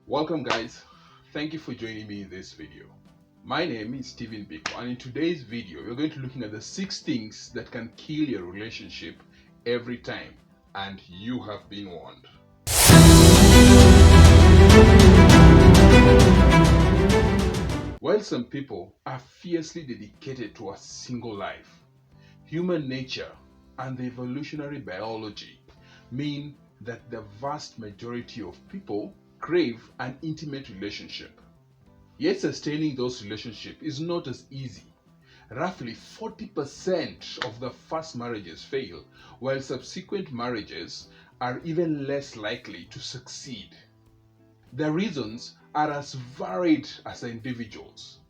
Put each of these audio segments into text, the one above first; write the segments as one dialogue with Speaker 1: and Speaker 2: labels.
Speaker 1: Welcome guys, thank you for joining me in this video. My name is Steven Biko, and in today's video we're going to be looking at the 6 things that can kill your relationship every time, and you have been warned. While some people are fiercely dedicated to a single life, human nature and the evolutionary biology mean that the vast majority of people crave an intimate relationship. Yet sustaining those relationships is not as easy. Roughly 40% of the first marriages fail, while subsequent marriages are even less likely to succeed. The reasons are as varied as the individuals,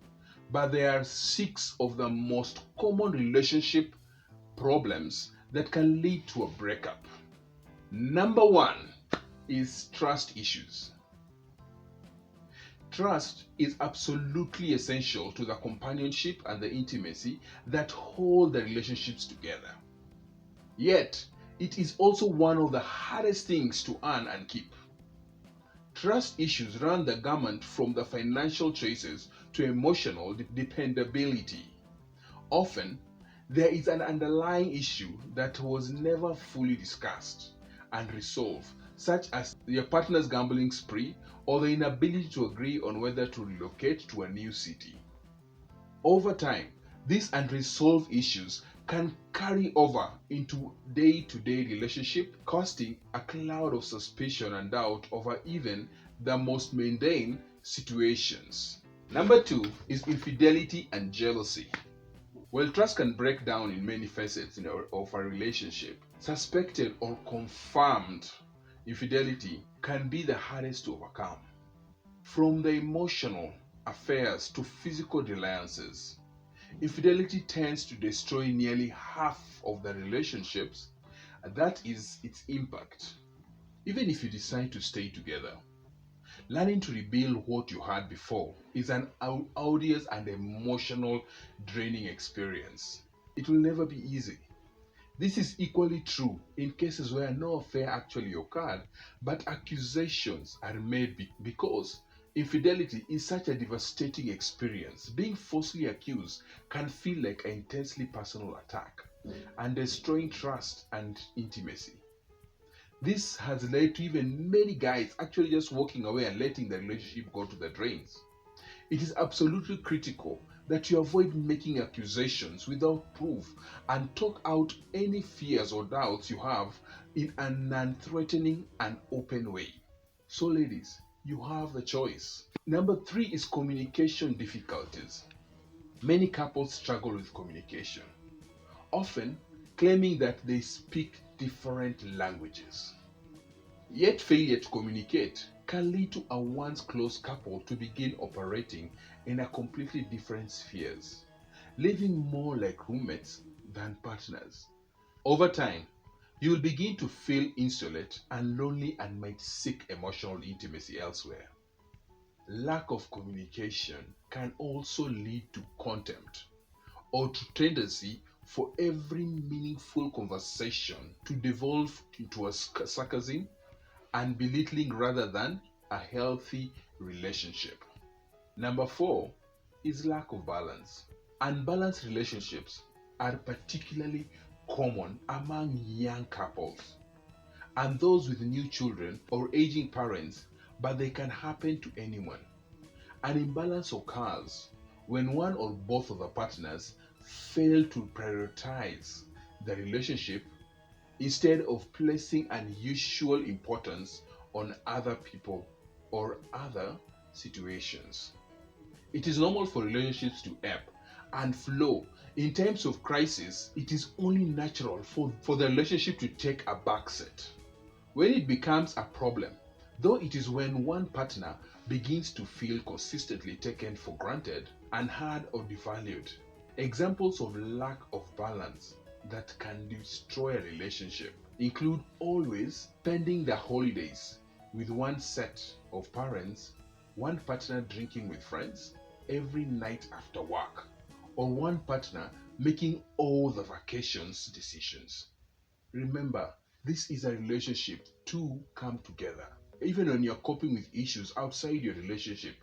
Speaker 1: but there are 6 of the most common relationship problems that can lead to a breakup. Number 1 is trust issues. Trust is absolutely essential to the companionship and the intimacy that hold the relationships together. Yet, it is also one of the hardest things to earn and keep. Trust issues run the gamut from the financial choices to emotional dependability. Often, there is an underlying issue that was never fully discussed and resolved, such as your partner's gambling spree or the inability to agree on whether to relocate to a new city. Over time, these unresolved issues can carry over into day-to-day relationship, casting a cloud of suspicion and doubt over even the most mundane situations. Number 2 is infidelity and jealousy. While trust can break down in many facets of a relationship, suspected or confirmed infidelity can be the hardest to overcome. From the emotional affairs to physical reliances, infidelity tends to destroy nearly half of the relationships. That is its impact. Even if you decide to stay together, learning to rebuild what you had before is an arduous and emotional draining experience. It will never be easy. This is equally true in cases where no affair actually occurred, but accusations are made because infidelity is such a devastating experience. Being falsely accused can feel like an intensely personal attack and destroying trust and intimacy. This has led to even many guys actually just walking away and letting the relationship go to the drains. It is absolutely critical that you avoid making accusations without proof and talk out any fears or doubts you have in a non-threatening and open way. So ladies, you have the choice. Number 3 is communication difficulties. Many couples struggle with communication, often claiming that they speak different languages. Yet failure to communicate can lead to a once close couple to begin operating in a completely different spheres, living more like roommates than partners. Over time, you will begin to feel insolent and lonely and might seek emotional intimacy elsewhere. Lack of communication can also lead to contempt or to tendency for every meaningful conversation to devolve into a sarcasm and belittling rather than a healthy relationship. Number 4 is lack of balance. Unbalanced relationships are particularly common among young couples and those with new children or aging parents, but they can happen to anyone. An imbalance occurs when one or both of the partners fail to prioritize the relationship instead of placing unusual importance on other people or other situations. It is normal for relationships to ebb and flow. In times of crisis, it is only natural for the relationship to take a backseat. When it becomes a problem, though, it is when one partner begins to feel consistently taken for granted, unheard or devalued. Examples of lack of balance that can destroy a relationship include always spending the holidays with one set of parents, one partner drinking with friends every night after work, or one partner making all the vacations decisions. Remember, this is a relationship two come together. Even when you're coping with issues outside your relationship,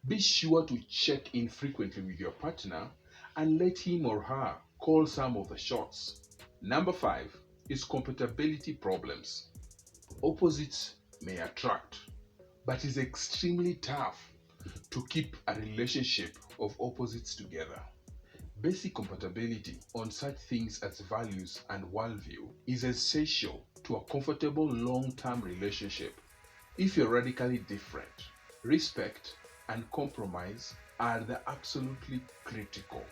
Speaker 1: be sure to check in frequently with your partner and let him or her call some of the shots. Number 5 is compatibility problems. Opposites may attract, but it's extremely tough to keep a relationship of opposites together. Basic compatibility on such things as values and worldview is essential to a comfortable long-term relationship. If you're radically different, respect and compromise are the absolutely critical.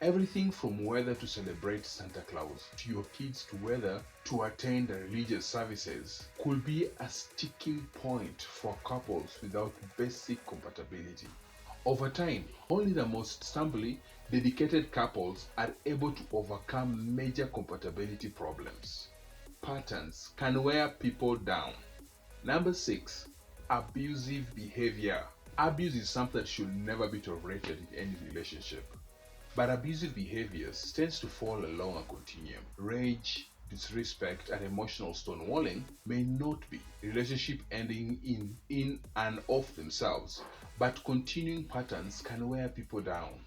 Speaker 1: Everything from whether to celebrate Santa Claus to your kids to whether to attend religious services could be a sticking point for couples without basic compatibility. Over time, only the most stubbornly dedicated couples are able to overcome major compatibility problems. Patterns can wear people down. Number 6, abusive behavior. Abuse is something that should never be tolerated in any relationship. But abusive behaviors tends to fall along a continuum. Rage, disrespect, and emotional stonewalling may not be relationship ending in and of themselves, but continuing patterns can wear people down.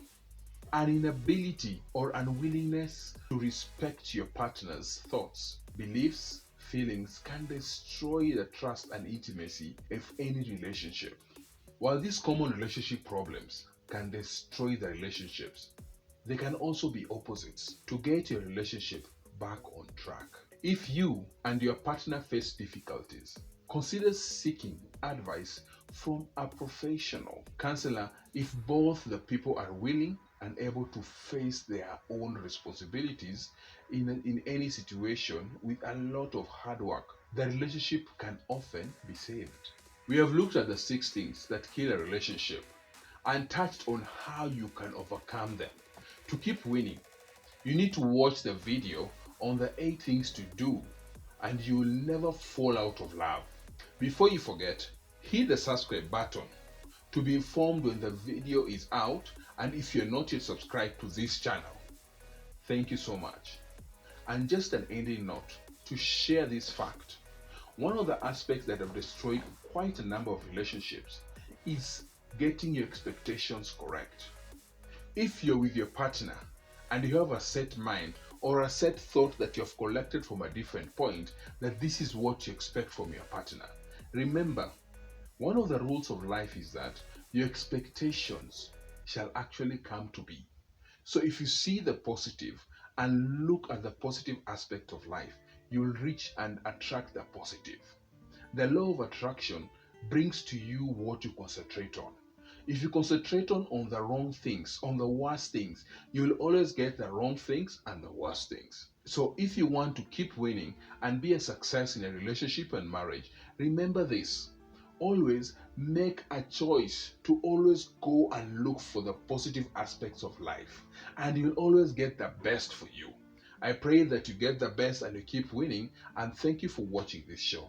Speaker 1: An inability or unwillingness to respect your partner's thoughts, beliefs, feelings can destroy the trust and intimacy of any relationship. While these common relationship problems can destroy the relationships, they can also be opposites to get your relationship back on track. If you and your partner face difficulties, consider seeking advice from a professional counselor if both the people are willing and able to face their own responsibilities in any situation with a lot of hard work. The relationship can often be saved. We have looked at the 6 things that kill a relationship and touched on how you can overcome them. To keep winning, you need to watch the video on the 8 things to do and you will never fall out of love. Before you forget, hit the subscribe button to be informed when the video is out, and if you're not yet subscribed to this channel, thank you so much. And just an ending note to share this fact. One of the aspects that have destroyed quite a number of relationships is getting your expectations correct. If you're with your partner and you have a set mind or a set thought that you have collected from a different point, that this is what you expect from your partner, remember, one of the rules of life is that your expectations shall actually come to be. So if you see the positive and look at the positive aspect of life, you'll reach and attract the positive. The law of attraction brings to you what you concentrate on. If you concentrate on the wrong things, on the worst things, you will always get the wrong things and the worst things. So if you want to keep winning and be a success in a relationship and marriage, remember this. Always make a choice to always go and look for the positive aspects of life, and you'll always get the best for you. I pray that you get the best and you keep winning, and thank you for watching this show.